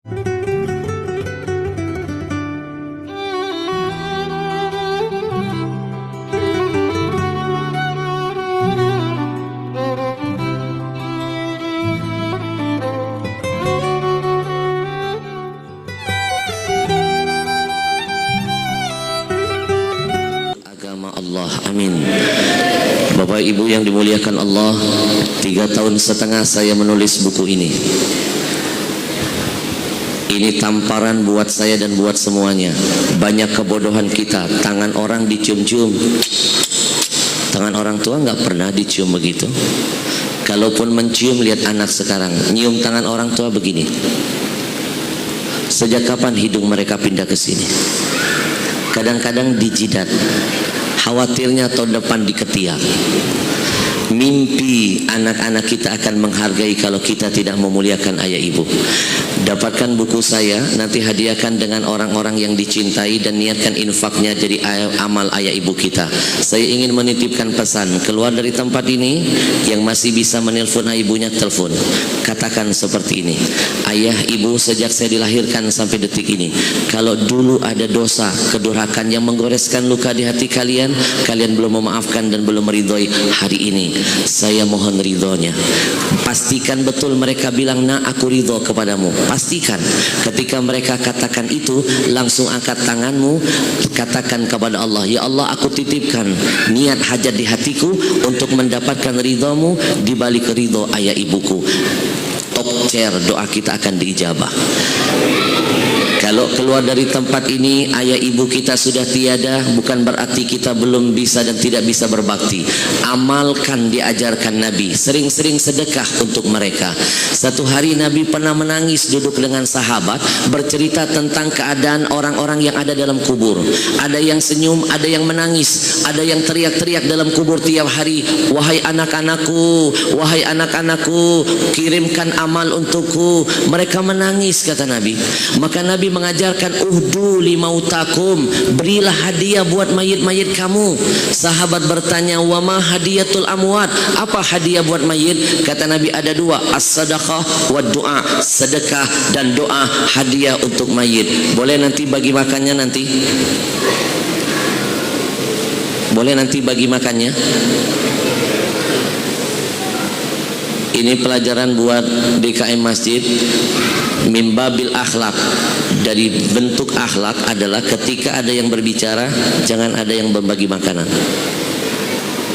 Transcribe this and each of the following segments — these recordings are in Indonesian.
Allah, amin. Bapak Ibu yang dimuliakan Allah, 3,5 tahun saya menulis buku ini. Ini tamparan buat saya dan buat semuanya. Banyak kebodohan kita. Tangan orang dicium-cium. Tangan orang tua nggak pernah dicium begitu. Kalaupun mencium, lihat anak sekarang nyium tangan orang tua begini. Sejak kapan hidung mereka pindah ke sini? Kadang-kadang di jidat. Khawatirnya tahun depan di ketiak. Mimpi anak-anak kita akan menghargai kalau kita tidak memuliakan ayah ibu. Dapatkan buku saya, nanti hadiahkan dengan orang-orang yang dicintai dan niatkan infaknya jadi amal ayah ibu kita. Saya ingin menitipkan pesan, keluar dari tempat ini yang masih bisa menelpon ayah ibunya, telepon. Katakan seperti ini, ayah ibu sejak saya dilahirkan sampai detik ini, kalau dulu ada dosa, kedurhakan yang menggoreskan luka di hati kalian, kalian belum memaafkan dan belum meridhoi, hari ini saya mohon ridhonya. Pastikan betul mereka bilang, nah aku ridho kepadamu. Pastikan ketika mereka katakan itu, langsung angkat tanganmu, katakan kepada Allah, ya Allah, aku titipkan niat hajat di hatiku untuk mendapatkan ridhomu di balik ridho ayah ibuku. Top chair, doa kita akan diijabah. Kalau keluar dari tempat ini ayah ibu kita sudah tiada, bukan berarti kita belum bisa dan tidak bisa berbakti. Amalkan diajarkan Nabi, sering-sering sedekah untuk mereka. Satu hari Nabi pernah menangis duduk dengan sahabat, bercerita tentang keadaan orang-orang yang ada dalam kubur. Ada yang senyum, ada yang menangis, ada yang teriak-teriak dalam kubur tiap hari, wahai anak-anakku, wahai anak-anakku, kirimkan amal untukku. Mereka menangis, kata Nabi. Maka Nabi mengajarkan, uhdu limautakum, berilah hadiah buat mayit-mayit kamu. Sahabat bertanya, wa ma hadiyatul amwat, apa hadiah buat mayit? Kata Nabi, ada dua, as-sadaqah wa doa, sedekah dan doa, hadiah untuk mayit. Boleh nanti bagi makannya nanti? Boleh nanti bagi makannya? Ini pelajaran buat DKM Masjid. Mimbabil akhlak, dari bentuk akhlak adalah ketika ada yang berbicara, jangan ada yang membagi makanan.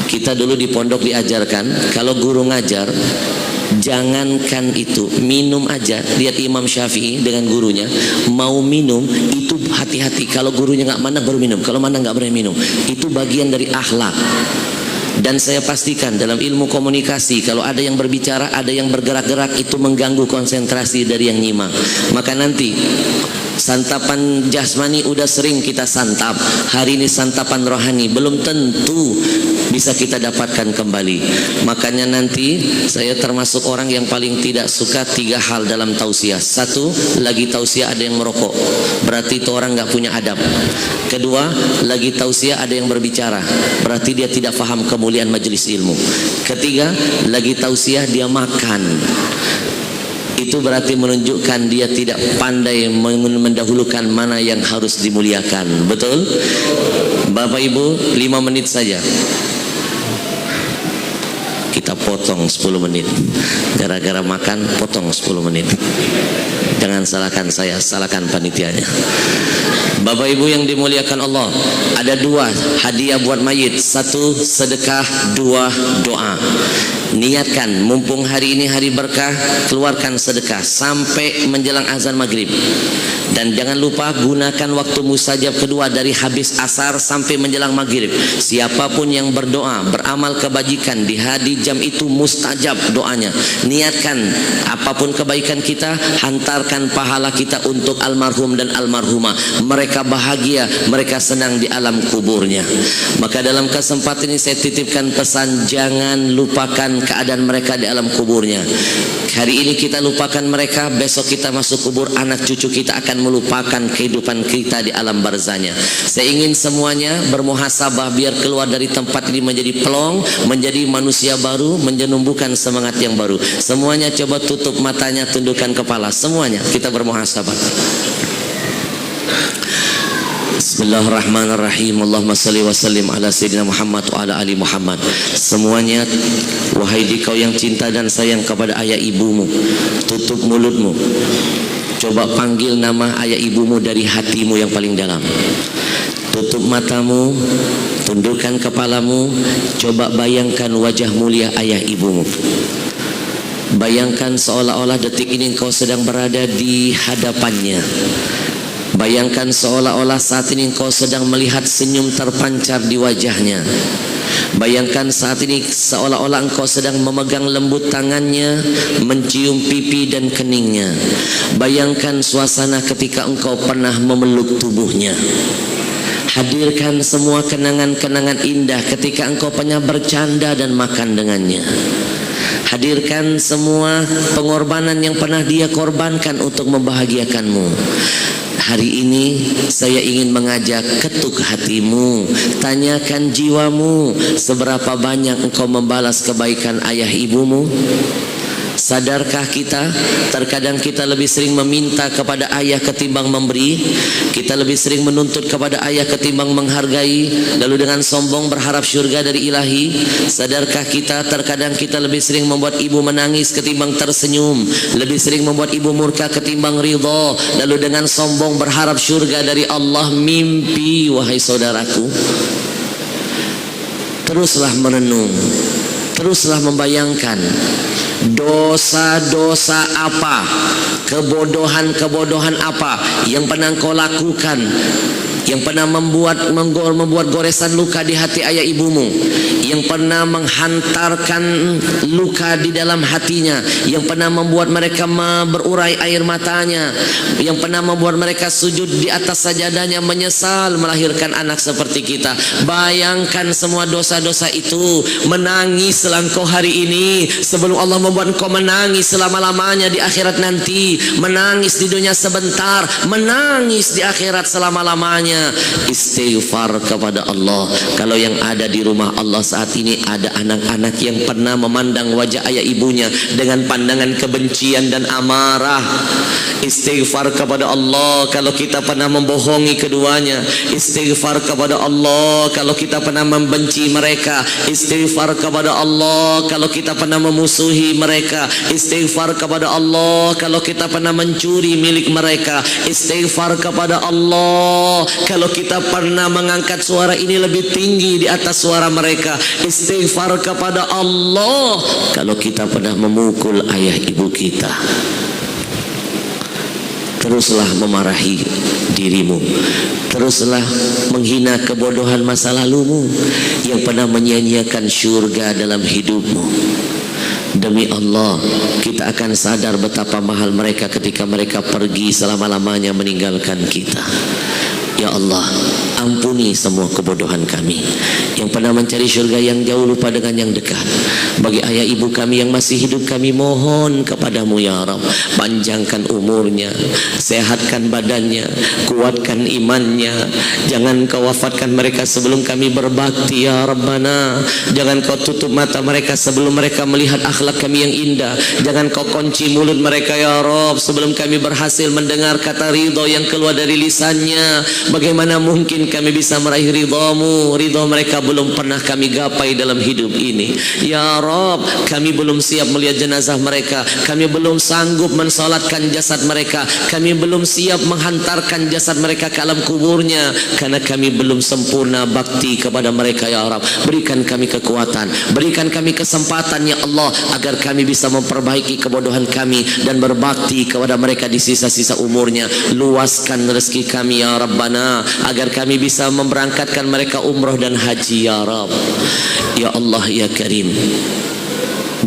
Kita dulu di pondok diajarkan, kalau guru ngajar, jangankan itu, minum aja. Lihat Imam Syafi'i dengan gurunya, mau minum itu hati-hati. Kalau gurunya nggak mandang baru minum, kalau mandang nggak boleh minum. Itu bagian dari akhlak. Dan saya pastikan dalam ilmu komunikasi, kalau ada yang berbicara, ada yang bergerak-gerak, itu mengganggu konsentrasi dari yang nyimak. Maka nanti santapan jasmani udah sering kita santap, hari ini santapan rohani belum tentu bisa kita dapatkan kembali. Makanya nanti saya termasuk orang yang paling tidak suka 3 hal dalam tausiah. 1, lagi tausiah ada yang merokok, berarti itu orang nggak punya adab. Kedua, lagi tausiah ada yang berbicara, berarti dia tidak paham kemuliaan majelis ilmu. Ketiga, lagi tausiah dia makan, itu berarti menunjukkan dia tidak pandai mendahulukan mana yang harus dimuliakan. Betul? Bapak Ibu, 5 menit saja kita potong 10 menit. Gara-gara makan potong 10 menit. Jangan salahkan saya, salahkan panitianya. Bapak Ibu yang dimuliakan Allah, ada 2 hadiah buat mayit. 1, sedekah. 2, doa. Niatkan, mumpung hari ini hari berkah, keluarkan sedekah sampai menjelang azan maghrib. Dan jangan lupa gunakan waktu mustajab kedua dari habis asar sampai menjelang maghrib. Siapapun yang berdoa, beramal kebajikan di hari jam itu mustajab doanya. Niatkan apapun kebaikan kita, hantarkan pahala kita untuk almarhum dan almarhumah. Mereka bahagia, mereka senang di alam kuburnya. Maka dalam kesempatan ini saya titipkan pesan, jangan lupakan keadaan mereka di alam kuburnya. Hari ini kita lupakan mereka, besok kita masuk kubur, anak cucu kita akan melupakan kehidupan kita di alam barzahnya. Saya ingin semuanya bermuhasabah biar keluar dari tempat ini menjadi pelong, menjadi manusia baru. baru, menumbuhkan semangat yang baru. Semuanya coba tutup matanya, tundukkan kepala. Semuanya kita bermuhasabah. Bismillahirrahmanirrahim. Allahumma salli wa sallim ala sayyidina Muhammad wa ala ali Muhammad. Semuanya, wahai dikau yang cinta dan sayang kepada ayah ibumu, tutup mulutmu. Coba panggil nama ayah ibumu dari hatimu yang paling dalam. Tutup matamu, tundukkan kepalamu. Coba bayangkan wajah mulia ayah ibumu. Bayangkan seolah-olah detik ini engkau sedang berada di hadapannya. Bayangkan seolah-olah saat ini engkau sedang melihat senyum terpancar di wajahnya. Bayangkan saat ini seolah-olah engkau sedang memegang lembut tangannya, mencium pipi dan keningnya. Bayangkan suasana ketika engkau pernah memeluk tubuhnya. Hadirkan semua kenangan-kenangan indah ketika engkau pernah bercanda dan makan dengannya. Hadirkan semua pengorbanan yang pernah dia korbankan untuk membahagiakanmu. Hari ini saya ingin mengajak, ketuk hatimu, tanyakan jiwamu, seberapa banyak engkau membalas kebaikan ayah ibumu? Sadarkah kita, terkadang kita lebih sering meminta kepada ayah ketimbang memberi. Kita lebih sering menuntut kepada ayah ketimbang menghargai, lalu dengan sombong berharap syurga dari ilahi. Sadarkah kita, terkadang kita lebih sering membuat ibu menangis ketimbang tersenyum, lebih sering membuat ibu murka ketimbang ridha, lalu dengan sombong berharap syurga dari Allah. Mimpi, wahai saudaraku. Teruslah merenung, teruslah membayangkan dosa-dosa apa, kebodohan-kebodohan apa yang pernah kau lakukan, yang pernah membuat goresan luka di hati ayah ibumu, yang pernah menghantarkan luka di dalam hatinya, yang pernah membuat mereka berurai air matanya, yang pernah membuat mereka sujud di atas sajadahnya menyesal melahirkan anak seperti kita. Bayangkan semua dosa-dosa itu. Menangislah engkau hari ini sebelum Allah membuat engkau menangis selama-lamanya di akhirat nanti. Menangis di dunia sebentar, menangis di akhirat selama-lamanya. Istighfar kepada Allah. Kalau yang ada di rumah Allah saat ini ada anak-anak yang pernah memandang wajah ayah ibunya dengan pandangan kebencian dan amarah. Istighfar kepada Allah kalau kita pernah membohongi keduanya. Istighfar kepada Allah kalau kita pernah membenci mereka. Istighfar kepada Allah kalau kita pernah memusuhi mereka. Istighfar kepada Allah kalau kita pernah mencuri milik mereka. Istighfar kepada Allah kalau kita pernah mengangkat suara ini lebih tinggi di atas suara mereka. Istighfar kepada Allah kalau kita pernah memukul ayah ibu kita. Teruslah memarahi dirimu, teruslah menghina kebodohan masa lalumu yang pernah menyia-nyiakan syurga dalam hidupmu. Demi Allah, kita akan sadar betapa mahal mereka ketika mereka pergi selama-lamanya meninggalkan kita. Ya Allah, ampuni semua kebodohan kami yang pernah mencari syurga yang jauh lupa dengan yang dekat. Bagi ayah ibu kami yang masih hidup, kami mohon kepadamu ya Rabb, panjangkan umurnya, sehatkan badannya, kuatkan imannya. Jangan kau wafatkan mereka sebelum kami berbakti ya Rabbana. Jangan kau tutup mata mereka sebelum mereka melihat akhlak kami yang indah. Jangan kau kunci mulut mereka ya Rabb sebelum kami berhasil mendengar kata ridho yang keluar dari lisannya. Bagaimana mungkin kami bisa meraih ridhamu? Ridha mereka belum pernah kami gapai dalam hidup ini. Ya Rabb, kami belum siap melihat jenazah mereka. Kami belum sanggup mensolatkan jasad mereka. Kami belum siap menghantarkan jasad mereka ke alam kuburnya. Karena kami belum sempurna bakti kepada mereka ya Rabb. Berikan kami kekuatan, berikan kami kesempatan ya Allah, agar kami bisa memperbaiki kebodohan kami dan berbakti kepada mereka di sisa-sisa umurnya. Luaskan rezeki kami ya Rabbana, agar kami bisa memberangkatkan mereka umroh dan haji ya Rabb. Ya Allah ya Karim,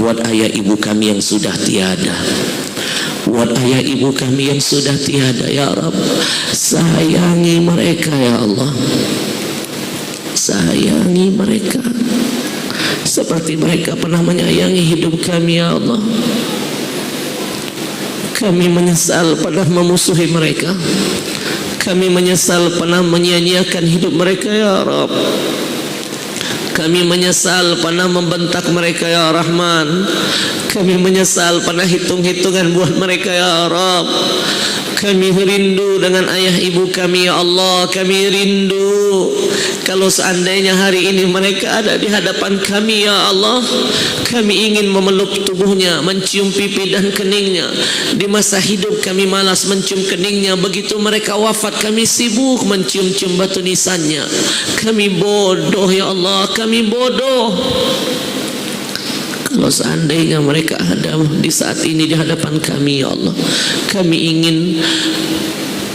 buat ayah ibu kami yang sudah tiada, buat ayah ibu kami yang sudah tiada ya Rabb, sayangi mereka ya Allah, sayangi mereka seperti mereka pernah menyayangi hidup kami ya Allah. Kami menyesal pernah memusuhi mereka. Kami menyesal pernah menyia-nyiakan hidup mereka ya Rabb. Kami menyesal pernah membentak mereka ya Rahman. Kami menyesal pernah hitung-hitungan buat mereka ya Rabb. Kami rindu dengan ayah ibu kami ya Allah. Kami rindu kalau seandainya hari ini mereka ada di hadapan kami ya Allah. Kami ingin memeluk tubuhnya, mencium pipi dan keningnya. Di masa hidup kami malas mencium keningnya, begitu mereka wafat kami sibuk mencium-cium batu nisannya. Kami bodoh ya Allah, kami bodoh. Kalau seandainya mereka ada di saat ini di hadapan kami ya Allah, kami ingin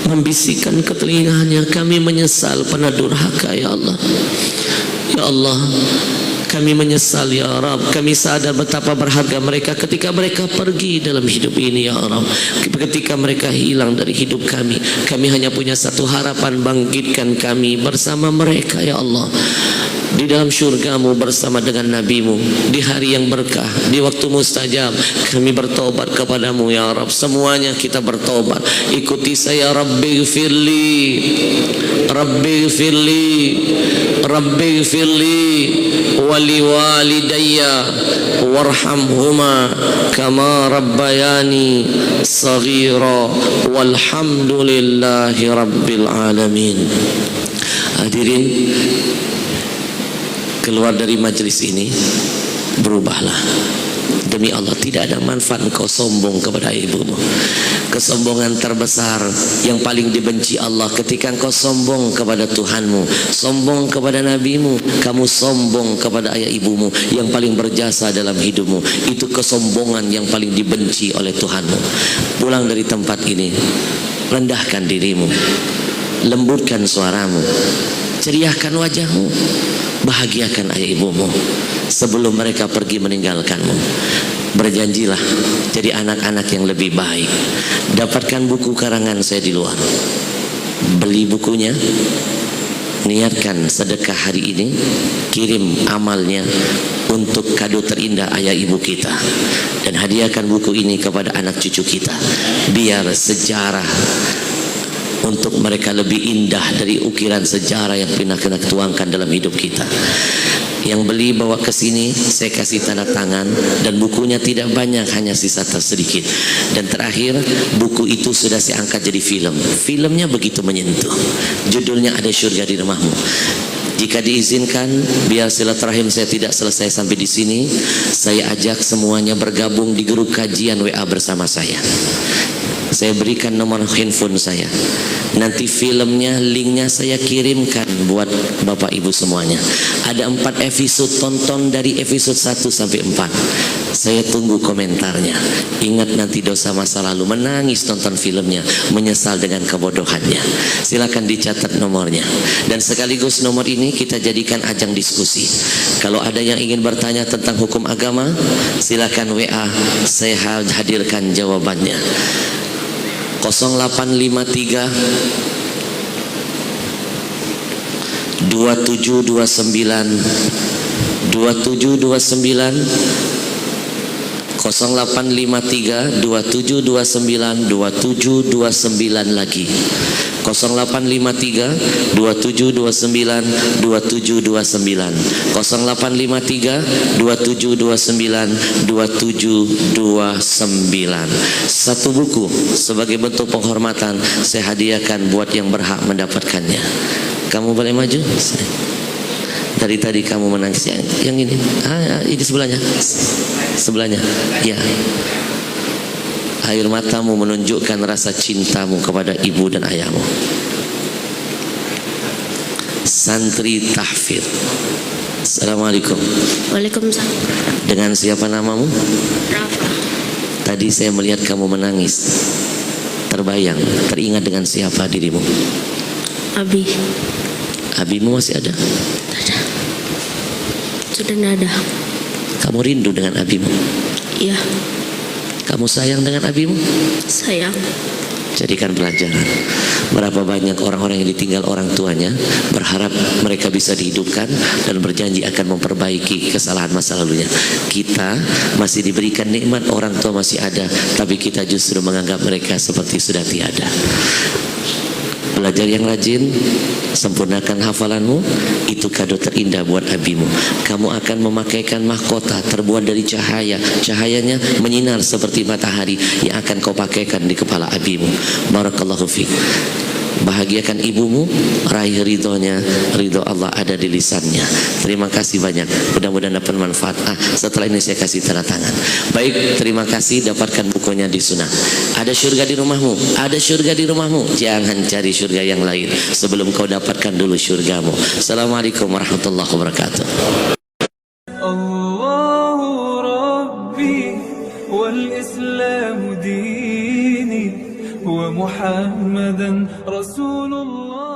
membisikkan ke telinganya, kami menyesal pernah durhaka ya Allah. Ya Allah, kami menyesal ya Rabb. Kami sadar betapa berharga mereka ketika mereka pergi dalam hidup ini ya Rabb. Ketika mereka hilang dari hidup kami, kami hanya punya satu harapan, bangkitkan kami bersama mereka ya Allah di dalam syurgamu bersama dengan nabimu di hari yang berkah, di waktu mustajab. Kami bertobat kepadamu ya Rabb. Semuanya kita bertobat. Ikuti saya. Rabbi firli, Rabbi firli, Rabbi firli wali walidayya warhamhuma kama rabbayani saghira walhamdulillahi rabbil alamin. Hadirin, keluar dari majelis ini berubahlah. Demi Allah, tidak ada manfaat engkau sombong kepada ibumu. Kesombongan terbesar yang paling dibenci Allah ketika engkau sombong kepada Tuhanmu, sombong kepada nabimu, kamu sombong kepada ayah ibumu yang paling berjasa dalam hidupmu. Itu kesombongan yang paling dibenci oleh Tuhanmu. Pulang dari tempat ini, rendahkan dirimu, lembutkan suaramu, ceriahkan wajahmu, bahagiakan ayah ibumu sebelum mereka pergi meninggalkanmu. Berjanjilah jadi anak-anak yang lebih baik. Dapatkan buku karangan saya di luar, beli bukunya, niatkan sedekah hari ini, kirim amalnya untuk kado terindah ayah ibu kita, dan hadiahkan buku ini kepada anak cucu kita, biar sejarah untuk mereka lebih indah dari ukiran sejarah yang pernah kita tuangkan dalam hidup kita. Yang beli bawa ke sini, saya kasih tanda tangan, dan bukunya tidak banyak, hanya sisa sedikit. Dan terakhir, buku itu sudah saya angkat jadi film. Filmnya begitu menyentuh. Judulnya Ada Syurga di Rumahmu. Jika diizinkan, biar silaturahim saya tidak selesai sampai di sini, saya ajak semuanya bergabung di grup kajian WA bersama saya. Saya berikan nomor handphone saya. Nanti filmnya, linknya saya kirimkan buat Bapak Ibu semuanya. Ada 4 episode, tonton dari episode 1 sampai 4. Saya tunggu komentarnya. Ingat nanti dosa masa lalu, menangis tonton filmnya, menyesal dengan kebodohannya. Silakan dicatat nomornya. Dan sekaligus nomor ini kita jadikan ajang diskusi. Kalau ada yang ingin bertanya tentang hukum agama, silakan WA, saya hadirkan jawabannya. 0853 2729 2729 0853 2729 2729 lagi 0853 2729 2729 0853 2729 2729. Satu buku sebagai bentuk penghormatan saya hadiahkan buat yang berhak mendapatkannya. Kamu boleh maju. Dari tadi kamu menangis yang ini. Ini sebelahnya. Sebelahnya. Ya. Air matamu menunjukkan rasa cintamu kepada ibu dan ayahmu. Santri tahfidz. Assalamualaikum. Waalaikumsalam. Dengan siapa namamu? Rafa. Tadi saya melihat kamu menangis. Terbayang, teringat dengan siapa dirimu? Abi. Abimu masih ada? Ada. Sudah tidak ada. Kamu rindu dengan abimu? Iya. Kamu sayang dengan abimu? Sayang. Jadikan pelajaran. Berapa banyak orang-orang yang ditinggal orang tuanya, berharap mereka bisa dihidupkan dan berjanji akan memperbaiki kesalahan masa lalunya. Kita masih diberikan nikmat, orang tua masih ada, tapi kita justru menganggap mereka seperti sudah tiada. Belajar yang rajin, sempurnakan hafalanmu, itu kado terindah buat abimu. Kamu akan memakaikan mahkota terbuat dari cahaya, cahayanya menyinar seperti matahari yang akan kau pakaikan di kepala abimu. Barakallahu fiik. Bahagiakan ibumu, raih ridhonya, ridho Allah ada di lisannya. Terima kasih banyak, mudah-mudahan dapat manfaat. Setelah ini saya kasih tanda tangan. Baik, terima kasih, dapatkan bukunya di Sunnah. Ada syurga di rumahmu, ada syurga di rumahmu. Jangan cari syurga yang lain sebelum kau dapatkan dulu syurgamu. Assalamualaikum warahmatullahi wabarakatuh. Allahu Rabbi wal Islam dini wa Muhammadan Rasulullah.